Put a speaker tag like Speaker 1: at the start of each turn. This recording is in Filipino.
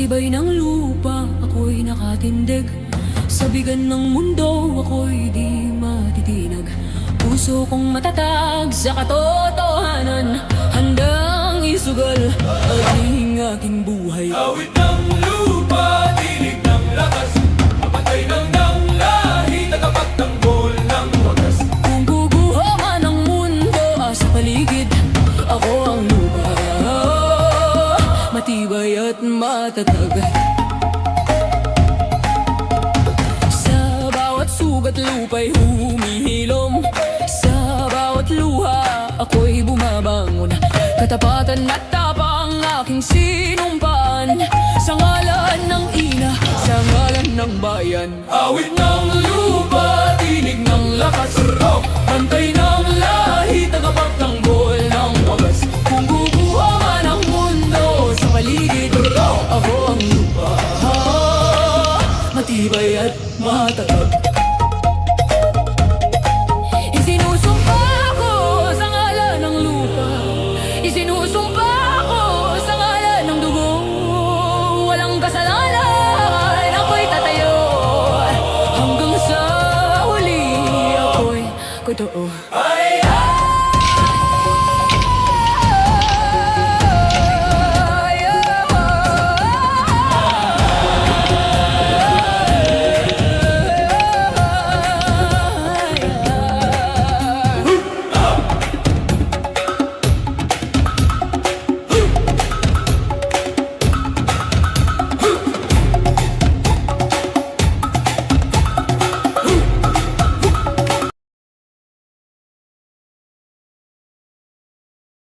Speaker 1: tibay ng lupa, ako'y nakatindig. Sa bigan ng mundo, ako'y di matitinag. Puso kong matatag sa katotohanan, handang isugal ang aking buhay.
Speaker 2: Awit ng lupa, tinig ng lakas, mapatay ng lahi, tagapagtanggol ng wagas.
Speaker 1: Kung guguho man ang mundo sa paligid, ako ang lupa, matibay at matatag. Sa bawat sugat lupa'y humihilom, sa bawat luha ako'y bumabangon. Katapatan at tapang aking sinumpaan, sa ngalan ng ina, sa ngalan ng bayan.
Speaker 2: Awit ng lupa, tinig ng lakas, bantay ng lahi, tagapagtanggol ng wagas.
Speaker 1: Kung guguha man ang mundo sa paligid, ako ang lupa, matibay at matatag. Isinusumpa ko sa ngalan ng lupa, isinusumpa ko sa ngalan ng dugo. Walang kasalanan, ako'y tatayo, hanggang sa huli ako'y totoo.